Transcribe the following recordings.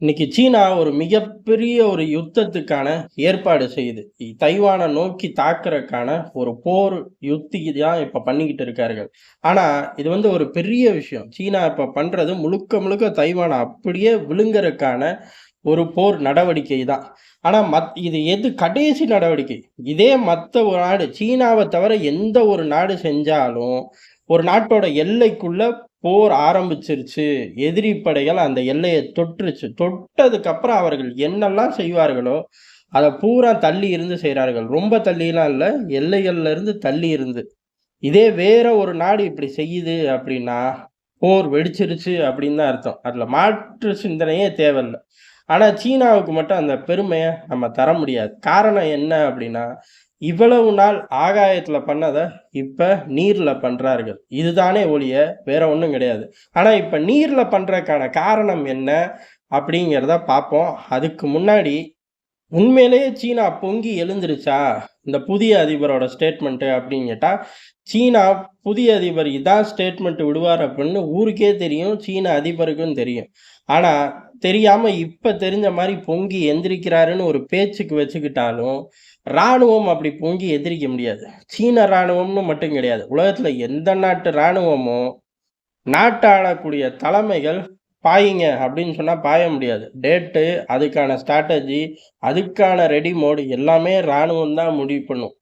இன்னைக்கு சீனா ஒரு மிகப்பெரிய ஒரு யுத்தத்துக்கான ஏற்பாடு செய்யுது. தைவானை நோக்கி தாக்குறதுக்கான ஒரு போர் யுத்தி தான் இப்ப பண்ணிக்கிட்டு இருக்கார்கள். ஆனா, இது ஒரு பெரிய விஷயம். சீனா இப்ப பண்றது முழுக்க முழுக்க தைவானை அப்படியே விழுங்கறதுக்கான ஒரு போர் நடவடிக்கை தான். ஆனா, இது எது கடைசி நடவடிக்கை? இதே மத்த ஒரு நாடு சீனாவ தவிர எந்த ஒரு நாடு செஞ்சாலும், ஒரு நாட்டோட எல்லைக்குள்ள போர் ஆரம்பிச்சிருச்சு. எதிரி படைகள் அந்த எல்லைய தொட்டுருச்சு. தொட்டதுக்கு அப்புறம் அவர்கள் என்னெல்லாம் செய்வார்களோ, அத பூரா தள்ளி இருந்து செய்றார்கள். ரொம்ப தள்ளிலாம் இல்ல. எல்லைகள்ல இருந்து தள்ளி இருந்து. இதே வேற ஒரு நாடு இப்படி செய்யுது அப்படின்னா, போர் வெடிச்சிருச்சு அப்படின்னு தான் அர்த்தம். அதுல மாற்று சிந்தனையே தேவையில்ல. ஆனா சீனாவுக்கு மட்டும் அந்த பெருமைய நம்ம தர முடியாது. காரணம் என்ன அப்படின்னா, இவ்வளவு நாள் ஆகாயத்துல பண்ணத இப்ப நீர்ல பண்றார்கள். இதுதானே ஒழிய வேற ஒண்ணும் கிடையாது. ஆனா இப்ப நீர்ல பண்றதுக்கான காரணம் என்ன அப்படிங்கிறத பார்ப்போம். அதுக்கு முன்னாடி உண்மையிலேயே சீனா பொங்கி எழுந்துருச்சா? இந்த புதிய அதிபரோட ஸ்டேட்மெண்ட் அப்படின்னு கேட்டா, சீனா புதிய அதிபர் இதான் ஸ்டேட்மெண்ட் விடுவார் அப்படின்னு ஊருக்கே தெரியும். சீன அதிபருக்கும் தெரியும். ஆனா, தெரியாம இப்ப தெரிஞ்ச மாரி பொங்கி எந்திரிக்கிறாருன்னு ஒரு பேச்சுக்கு வச்சுக்கிட்டாலும், ராணுவம் அப்படி பொங்கி எந்திரிக்க முடியாது. சீன ராணுவம்னு மட்டும் கிடையாது. உலகத்துல எந்த நாட்டு ராணுவமும் நாட்ட ஆளக்கூடிய தலைமைகள் பாயுங்க அப்படின்னு சொன்னா பாய முடியாது. டேட்டு, அதுக்கான ஸ்ட்ராட்டஜி, அதுக்கான ரெடி மோடு எல்லாமே ராணுவம் தான் முடிவு பண்ணும்.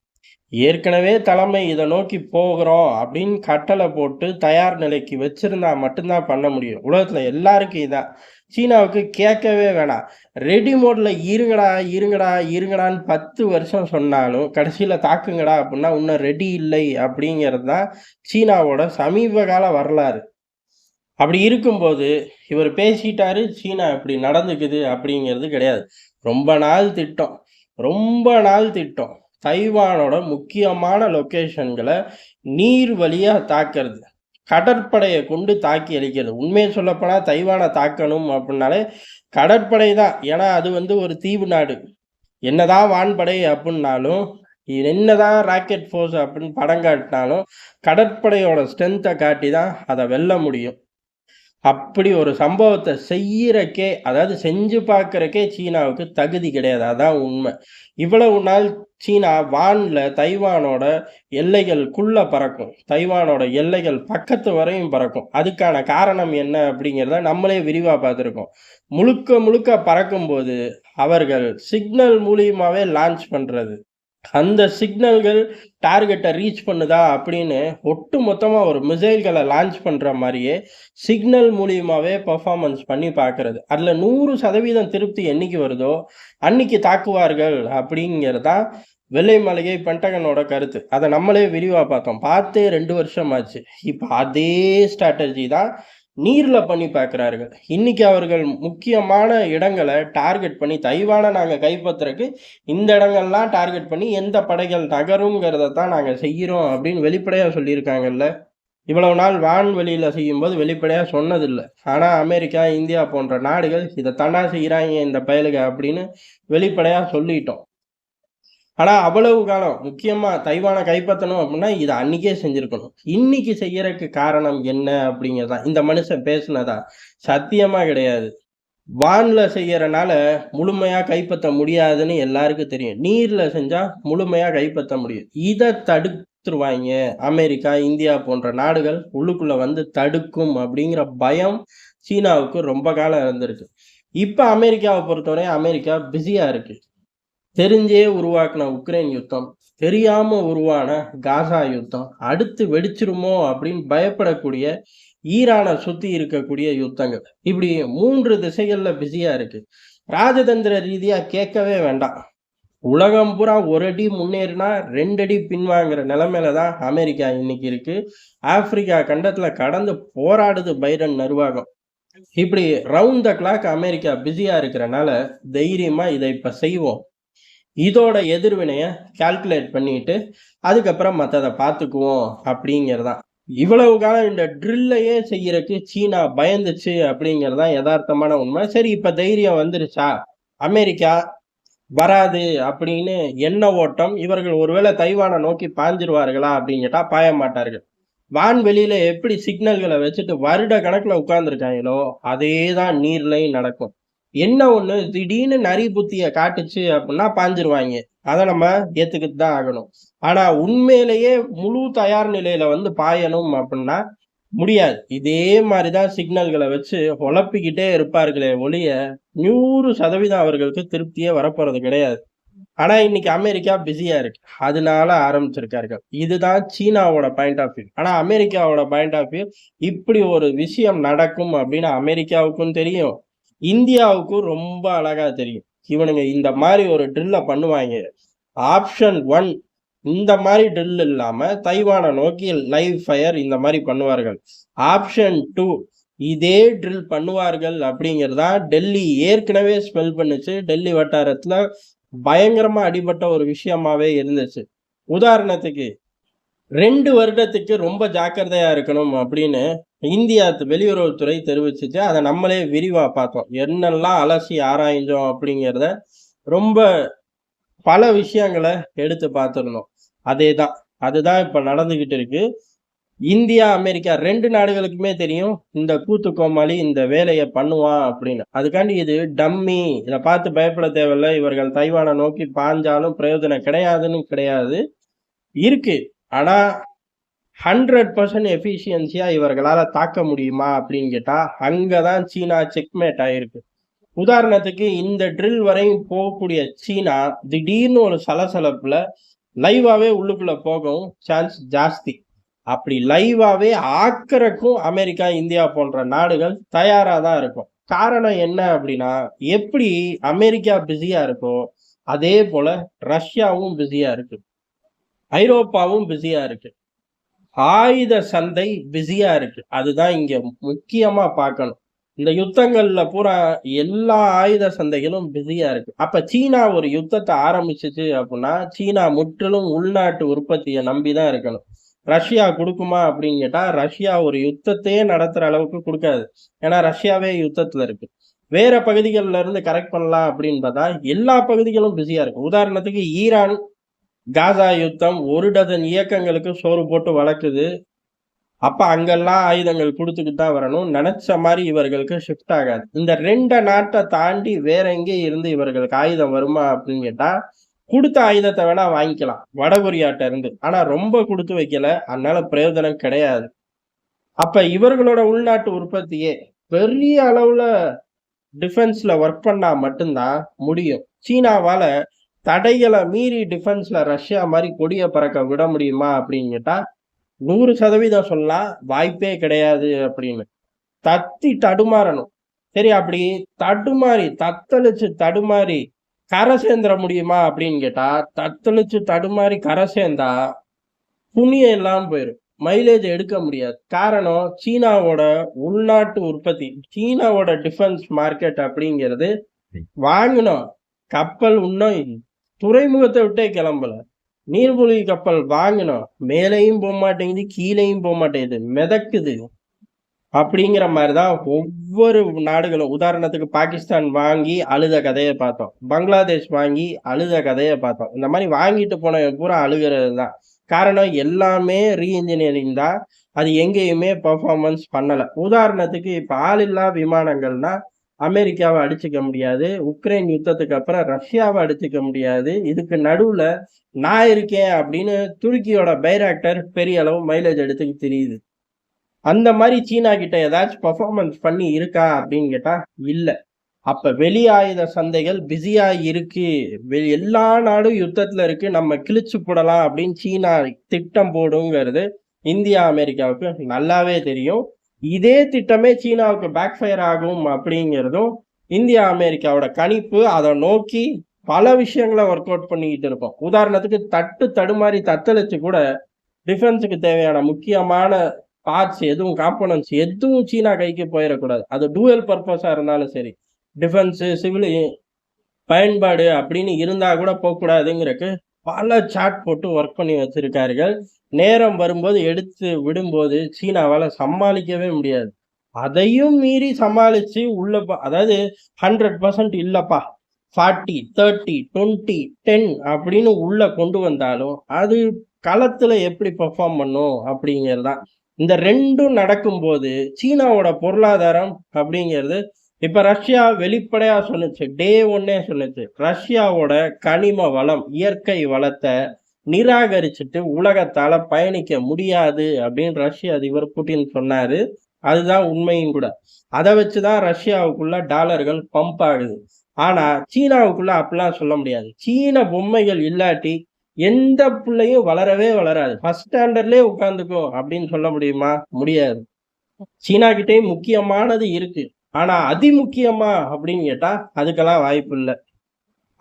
ஏற்கனவே தலைமை இத நோக்கி போகிறோம் அப்படின்னு கட்டளை போட்டு தயார் நிலைக்கு வச்சிருந்தா மட்டும் தான் பண்ண முடியும். உலகத்துல எல்லாருக்கும் இதான். சீனாவுக்கு கேட்கவே வேணாம். ரெடி மோட்ல இருங்கடா, இருங்கடா, இருங்கடான்னு 10 வருஷம் சொன்னாலும், கடைசியில தாக்குங்கடா அப்படின்னா, இன்னும் ரெடி இல்லை அப்படிங்கிறது தான் சீனாவோட சமீப கால வரலாறு. அப்படி இருக்கும்போது, இவர் பேசிட்டாரு, சீனா இப்படி நடந்துக்குது அப்படிங்கிறது கிடையாது. ரொம்ப நாள் திட்டம். ரொம்ப நாள் திட்டம். தைவானோட முக்கியமான லொகேஷன்கள நீர் வழியா தாக்குறது. கடற்படைய கொண்டு தாக்கி அழிக்கிறது. உண்மைய சொல்லப்போனா தைவான தாக்கணும் அப்படின்னாலே கடற்படை தான். ஏன்னா அது ஒரு தீவு நாடு. என்னதான் வான்படை அப்படின்னாலும், என்னதான் ராக்கெட் ஃபோர்ஸ் அப்படின்னு படம் காட்டினாலும், கடற்படையோட ஸ்ட்ரென்த்தை காட்டி தான் அத வெல்ல முடியும். அப்படி ஒரு சம்பவத்த செய்யறக்கே, அதாவது செஞ்சு பார்க்கறக்கே சீனாவுக்கு தகுதி கிடையாது. அதான் உண்மை. இவ்வளவு நாள் சீனா வான்ல தைவானோட எல்லைகளுக்குள்ள பறக்கும். தைவானோட எல்லைகள் பக்கத்து வரையும் பறக்கும். அதுக்கான காரணம் என்ன அப்படிங்கிறத நம்மளே விரிவா பார்த்துருக்கோம். முழுக்க முழுக்க பறக்கும்போது, அவர்கள் சிக்னல் மூலியமாவே லான்ச் பண்றது. அந்த சிக்னல்கள் டார்கெட்டை ரீச் பண்ணுதா அப்படின்னு ஒட்டு மொத்தமா ஒரு மிசைல்களை லான்ச் பண்ற மாதிரியே சிக்னல் மூலியமாவே பெர்ஃபார்மன்ஸ் பண்ணி பார்க்கறது. அதுல 100% திருப்தி என்னைக்கு வருதோ அன்னைக்கு தாக்குவார்கள் அப்படிங்கிறதா வெள்ளை மாளிகை பென்டகனோட கருத்து. அதை நம்மளே விரிவா பார்த்தோம். பார்த்தே 2 வருஷம் ஆச்சு. இப்ப அதே ஸ்ட்ராட்டஜி தான் நீர்ல பண்ணி பார்க்கிறார்கள். இன்னைக்கு அவர்கள் முக்கியமான இடங்களை டார்கெட் பண்ணி தைவானை நாங்க கைப்பற்றுறதுக்கு இந்த இடங்கள்லாம் டார்கெட் பண்ணி எந்த படைகள் நகருங்கிறத தான் நாங்க செய்கிறோம் அப்படின்னு வெளிப்படையா சொல்லியிருக்காங்கல்ல. இவ்வளவு நாள் வான்வெளியில செய்யும்போது வெளிப்படையா சொன்னதில்லை. ஆனா அமெரிக்கா, இந்தியா போன்ற நாடுகள் இதை தாண்டா செய்யறாங்க இந்த பயலுக அப்படின்னு வெளிப்படையா சொல்லிட்டோம். ஆனா அவ்வளவு காலம் முக்கியமா தைவான கைப்பற்றணும் அப்படின்னா இதை அன்னைக்கே செஞ்சிருக்கணும். இன்னைக்கு செய்யறதுக்கு காரணம் என்ன அப்படிங்கிறதா இந்த மனுஷன் பேசுனதா? சத்தியமா கிடையாது. வான்ல செய்யறனால முழுமையா கைப்பற்ற முடியாதுன்னு எல்லாருக்கும் தெரியும். நீர்ல செஞ்சா முழுமையா கைப்பற்ற முடியும். இதை தடுத்துருவாங்க அமெரிக்கா, இந்தியா போன்ற நாடுகள் உள்ளுக்குள்ள வந்து தடுக்கும் அப்படிங்கிற பயம் சீனாவுக்கு ரொம்ப காலம் இருந்திருக்கு. இப்ப அமெரிக்காவை பொறுத்தவரை அமெரிக்கா பிஸியா இருக்கு. தெரிஞ்சே உருவாக்குன உக்ரைன் யுத்தம், தெரியாம உருவான காசா யுத்தம், அடுத்து வெடிச்சிருமோ அப்படின்னு பயப்படக்கூடிய ஈரானை சுத்தி இருக்கக்கூடிய யுத்தங்கள். இப்படி 3 திசைகள்ல பிஸியா இருக்கு. ராஜதந்திர ரீதியா கேட்கவே வேண்டாம். உலகம் பூரா ஒரு அடி முன்னேறினா 2 அடி பின்வாங்குற நிலைமையில தான் அமெரிக்கா இன்னைக்கு இருக்கு. ஆப்பிரிக்கா கண்டத்துல கடந்து போராடுது பைடன் நிர்வாகம். இப்படி ரவுண்ட் த கிளாக் அமெரிக்கா பிஸியா இருக்கிறனால தைரியமா இதை இப்ப செய்வோம், இதோட எதிர்வினைய கால்குலேட் பண்ணிட்டு அதுக்கப்புறம் மற்றதை பார்த்துக்குவோம் அப்படிங்கிறதான். இவ்வளவு காலம் இந்த ட்ரில்லையே செய்யறதுக்கு சீனா பயந்துச்சு அப்படிங்கிறதான் யதார்த்தமான உண்மை. சரி, இப்ப தைரியம் வந்துருச்சா? அமெரிக்கா வராது அப்படின்னு எண்ண ஓட்டம். இவர்கள் ஒருவேளை தைவானை நோக்கி பாஞ்சிருவார்களா அப்படின்னு கேட்டா பாய மாட்டார்கள். வான்வெளியில எப்படி சிக்னல்களை வச்சுட்டு வருட கணக்குல உட்கார்ந்துருக்காங்களோ அதே தான் நீர்லையும் நடக்கும். என்ன ஒண்ணு திடீர்னு நரி புத்திய காட்டுச்சு அப்படின்னா பாஞ்சிருவாங்க. அத நம்ம ஏத்துக்கிட்டு தான் ஆகணும். ஆனா உண்மையிலேயே முழு தயார் நிலையில வந்து பாயணும் அப்படின்னா முடியாது. இதே மாரி தான் சிக்னல்கள வச்சு ஒழப்பிக்கிட்டே இருப்பார்களே ஒழிய, 100% அவர்களுக்கு திருப்தியே வரப்போறது கிடையாது. ஆனா இன்னைக்கு அமெரிக்கா பிஸியா இருக்கு. அதனால ஆரம்பிச்சிருக்கார்கள். இதுதான் சீனாவோட பாயிண்ட் ஆஃப் வியூ. ஆனா அமெரிக்காவோட பாயிண்ட் ஆஃப் வியூ இப்படி ஒரு விஷயம் நடக்கும் அப்படின்னு அமெரிக்காவுக்கும் தெரியும். இந்தியாவுக்கும் ரொம்ப அழகா தெரியும். இவனுங்க இந்த மாரி ஒரு ட்ரில்ல பண்ணுவாய்ங்க. ஆப்ஷன் 1 இந்த மாரி ட்ரில் இல்லாம தைவான நோக்கி லைவ் ஃபயர் இந்த மாரி பண்ணுவார்கள். ஆப்ஷன் 2 இதே ட்ரில் பண்ணுவார்கள் அப்படிங்கிறதா டெல்லி ஏற்கனவே ஸ்மெல் பண்ணுச்சு. டெல்லி வட்டாரத்துல பயங்கரமா அடிபட்ட ஒரு விஷயமாவே இருந்துச்சு. உதாரணத்துக்கு 2 வருடத்துக்கு ரொம்ப ஜாக்கிரதையா இருக்கணும் அப்படின்னு இந்தியா வெளியுறவுத்துறை தெரிவிச்சுச்சு. அத நம்மளே விரிவா பார்த்தோம். என்னெல்லாம் அலசி ஆராய்ஞ்சோம் அப்படிங்கிறத ரொம்ப பல விஷயங்கள எடுத்து பார்த்திருந்தோம். அதேதான். அதுதான் இப்ப நடந்துகிட்டு இருக்கு. இந்தியா, அமெரிக்கா 2 நாடுகளுக்குமே தெரியும். இந்த கூத்து கோமாளி இந்த வேலைய பண்ணுவான் அப்படின்னு. அதுக்காண்டி இது டம்மி. இத பார்த்து பயப்பட தேவையில்ல. இவர்கள் தைவான நோக்கி பாய்ஞ்சாலும் பிரயோஜனம் கிடையாதுன்னு கிடையாது. இருக்கு. ஆனா 100% எஃபிஷியன்சியா இவர்களால தாக்க முடியுமா அப்படின்னு கேட்டா, அங்க தான் சீனா செக்மேட் ஆயிருக்கு. உதாரணத்துக்கு இந்த ட்ரில் வரையும் போகக்கூடிய சீனா, திடீர்னு ஒரு சலசலப்புல லைவாவே உள்ளுக்குள்ள போகவும் சான்ஸ் ஜாஸ்தி. அப்படி லைவாவே ஆக்கறக்கும் அமெரிக்கா, இந்தியா போன்ற நாடுகள் தயாரா தான் இருக்கும். காரணம் என்ன அப்படின்னா, எப்படி அமெரிக்கா பிஸியா இருக்கோ, அதே போல ரஷ்யாவும் பிஸியா இருக்கு. ஐரோப்பாவும் பிஸியா இருக்கு. ஆயுத சந்தை பிஸியா இருக்கு. அதுதான் இங்க முக்கியமா பார்க்கணும். இந்த யுத்தங்கள்ல பூரா எல்லா ஆயுத சந்தைகளும் பிஸியா இருக்கு. அப்ப சீனா ஒரு யுத்தத்த ஆரம்பிச்சுச்சு அப்புட்ன்னா, சீனா முற்றிலும் உள்நாட்டு உற்பத்திய நம்பி தான் இருக்கணும். ரஷ்யா குடுக்குமா அப்படின்னு கேட்டா, ரஷ்யா ஒரு யுத்தத்தையே நடத்துற அளவுக்கு குடுக்காது. ஏன்னா ரஷ்யாவே யுத்தத்துல இருக்கு. வேற பகுதிகள்ல இருந்து கரெக்ட் பண்ணலாம் அப்படின்னு பார்த்தா, எல்லா பகுதிகளும் பிஸியா இருக்கு. உதாரணத்துக்கு ஈரான், காசா யுத்தம் 1 டஜன் இயக்கங்களுக்கு சோறு போட்டு வளர்க்குது. அப்ப அங்கெல்லாம் ஆயுதங்கள் குடுத்துக்கிட்டு தான் வரணும். நெனச்ச மாரி இவர்களுக்கு ஷிஃப்ட் ஆகாது. இந்த 2 நாட்ட தாண்டி வேற எங்கே இருந்து இவர்களுக்கு ஆயுதம் வருமா அப்படின்னு கேட்டா, குடுத்த ஆயுதத்த வேணா வாங்கிக்கலாம். வடகொரியாட்ட இருந்து. ஆனா ரொம்ப குடுத்து வைக்கல. அதனால பிரயோஜனம் கிடையாது. அப்ப இவர்களோட உள்நாட்டு உற்பத்தியே பெரிய அளவுல டிஃபென்ஸ்ல ஒர்க் பண்ணா மட்டும் தான் முடியும். சீனாவால தடைகள மீறி டிஃபென்ஸ்ல ரஷ்யா மாரி கொடிய பறக்க விட முடியுமா அப்படின்னு கேட்டா, 100% சொல்லலாம். வாய்ப்பே கிடையாது அப்படின்னு. தத்தி தடுமாறணும். சரி அப்படி தடுமாறி, தத்தளிச்சு தடுமாறி கரை சேர்ந்துற முடியுமா அப்படின்னு கேட்டா, தத்தளிச்சு தடுமாறி கரை சேர்ந்தா புண்ணியம் இல்லாம போயிரும். மைலேஜ் எடுக்க முடியாது. காரணம் சீனாவோட உள்நாட்டு உற்பத்தி. சீனாவோட டிஃபென்ஸ் மார்க்கெட் அப்படிங்கிறது வாங்கணும். கப்பல் இன்னும் துறைமுகத்த விட்டே கிளம்பல. நீர்மூழ்கி கப்பல் வாங்கணும். மேலேயும் போமாட்டேங்குது, கீழேயும் போமாட்டேங்குது. மிதக்குது. அப்படிங்கிற மாரி தான் ஒவ்வொரு நாடுகளும். உதாரணத்துக்கு பாகிஸ்தான் வாங்கி அழுத கதைய பார்த்தோம். பங்களாதேஷ் வாங்கி அழுத கதைய பார்த்தோம். இந்த மாரி வாங்கிட்டு போனவன் பூரா அழுகுறது தான். காரணம் எல்லாமே ரீஇன்ஜினியரிங் தான். அது எங்கேயுமே பெர்ஃபார்மன்ஸ் பண்ணல. உதாரணத்துக்கு இப்ப ஆளில்லா விமானங்கள்னா, அமெரிக்காவ அடிச்சுக்க முடியாது. உக்ரைன் யுத்தத்துக்கு அப்புறம் ரஷ்யாவ அடிச்சுக்க முடியாது. இதுக்கு நடுவுல நான் இருக்கேன் அப்படின்னு துருக்கியோட பைராக்டர் பெரிய அளவு மைலேஜ் எடுத்துட்டு திரியுது. அந்த மாரி சீனா கிட்ட ஏதாச்சும் பெர்ஃபார்மன்ஸ் பண்ணி இருக்கா அப்படின்னு கேட்டா, இல்ல. அப்ப வெளி ஆயுத சந்தைகள் பிஸியா இருக்கு. எல்லா நாடும் யுத்தத்துல இருக்கு. நம்ம கிழிச்சு போடலாம் அப்படின்னு சீனா திட்டம் போடுங்கிறது இந்தியா, அமெரிக்காவுக்கு நல்லாவே தெரியும். இதே திட்டமே சீனாவுக்கு பேக் ஃபயர் ஆகும் அப்படிங்கிறதும் இந்தியா, அமெரிக்காவோட கணிப்பு. அத நோக்கி பல விஷயங்கள ஒர்க் அவுட் பண்ணிக்கிட்டு இருக்கோம். உதாரணத்துக்கு தடுமாறி தத்தளிச்சு கூட டிஃபென்ஸுக்கு தேவையான முக்கியமான பார்ட்ஸ் எதுவும் காம்போனன்ட்ஸ் எதுவும் சீனா கைக்கு போயிறக்கூடாது. அது டூயல் பர்ப்பஸா இருந்தாலும் சரி. டிஃபென்ஸு, சிவில் பயன்பாடு அப்படின்னு இருந்தா கூட போக்கூடாதுங்கிறக்கு பல சார்ட் போட்டு ஒர்க் பண்ணி வச்சிருக்கார்கள். நேரம் வரும்போது எடுத்து விடும்போது சீனாவால சமாளிக்கவே முடியாது. அதையும் மீறி சமாளிச்சு உள்ள அதாவது 100% இல்லப்பா 40, 30, 20, 10 அப்படின்னு உள்ள கொண்டு வந்தாலும், அது களத்துல எப்படி பெர்ஃபார்ம் பண்ணும் அப்படிங்கிறது தான். இந்த 2ம் நடக்கும்போது, சீனாவோட பொருளாதாரம் அப்படிங்கிறது இப்ப ரஷ்யா வெளிப்படையா சொன்னுச்சு. டே 1 சொன்னுச்சு. ரஷ்யாவோட கனிம வளம், இயற்கை வளத்த நிராகரிச்சுட்டு உலகத்தால பயணிக்க முடியாது அப்படின்னு ரஷ்ய அதிபர் புட்டின் சொன்னாரு. அதுதான் உண்மையும் கூட. அத வச்சு தான் ரஷ்யாவுக்குள்ள டாலர்கள் பம்ப் ஆகுது. ஆனா சீனாவுக்குள்ள அப்படிலாம் சொல்ல முடியாது. சீன பொம்மைகள் இல்லாட்டி எந்த புள்ளையும் வளரவே வளராது. ஃபர்ஸ்ட் ஸ்டாண்டர்ட்லயே உட்கார்ந்துக்கும் அப்படின்னு சொல்ல முடியுமா? முடியாது. சீனா கிட்டயும் முக்கியமானது இருக்கு. ஆனா அதிமுக்கியமா அப்படின்னு கேட்டா அதுக்கெல்லாம் வாய்ப்பில்ல.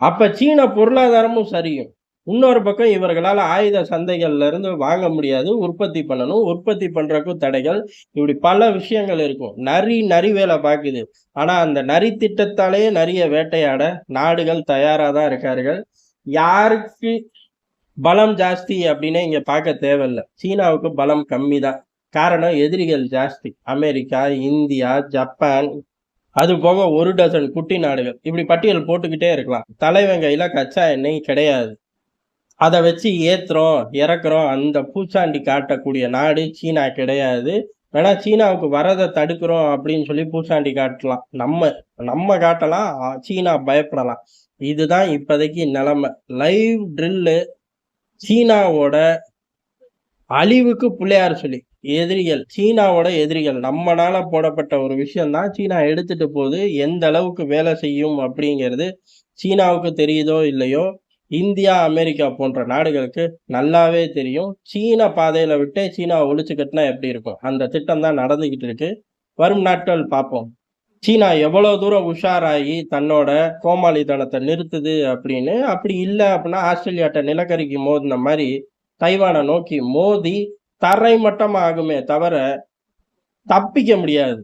அப்ப சீன பொருளாதாரமும் சரியும். இன்னொரு பக்கம் இவர்களால ஆயுத சந்தைகள்ல இருந்து வாங்க முடியாது. உற்பத்தி பண்ணணும். உற்பத்தி பண்றதுக்கும் தடைகள். இப்படி பல விஷயங்கள் இருக்கும். நரி வேலை பாக்குது. ஆனா அந்த நரி திட்டத்தாலேயே நரிய வேட்டையாட நாடுகள் தயாரா தான் இருக்கார்கள். யாருக்கு பலம் ஜாஸ்தி அப்படின்னு இங்க பார்க்க தேவையில்ல. சீனாவுக்கு பலம் கம்மி தான். காரணம் எதிரிகள் ஜாஸ்தி. அமெரிக்கா, இந்தியா, ஜப்பான், அது போக 1 டசன் குட்டி நாடுகள். இப்படி பட்டியல் போட்டுக்கிட்டே இருக்கலாம். தலைவன் கையில கச்சா எண்ணெய் கிடையாது. அத வச்சு ஏத்துறோம், இறக்குறோம் அந்த பூச்சாண்டி காட்டக்கூடிய நாடு சீனா கிடையாது. வேணா சீனாவுக்கு வரத தடுக்கிறோம் அப்படின்னு சொல்லி பூச்சாண்டி காட்டலாம். நம்ம காட்டலாம். சீனா பயப்படலாம். இதுதான் இப்போதைக்கு நிலைமை. லைவ் ட்ரில்லு சீனாவோட அழிவுக்கு பிள்ளையார் சொல்லி. எதிரிகள், சீனாவோட எதிரிகள். நம்மனால போடப்பட்ட ஒரு விஷயம் தான் சீனா எடுத்துட்டு போகுது. எந்த அளவுக்கு வேலை செய்யும் அப்படிங்கிறது சீனாவுக்கு தெரியுதோ இல்லையோ, இந்தியா, அமெரிக்கா போன்ற நாடுகளுக்கு நல்லாவே தெரியும். சீன பாதையில விட்டு சீனாவை ஒழிச்சு கட்டினா எப்படி இருக்கும்? அந்த திட்டம் தான் நடந்துகிட்டு இருக்கு. வரும் நாட்கள் பார்ப்போம். சீனா எவ்வளவு தூரம் உஷாராகி தன்னோட கோமாளித்தனத்தை நிறுத்துது அப்படின்னு. அப்படி இல்லை அப்படின்னா ஆஸ்திரேலியாட்ட நிலக்கரிக்கு மோதின மாதிரி தைவானை நோக்கி மோதி தரை மட்டம் ஆகுமே தவிர தப்பிக்க முடியாது.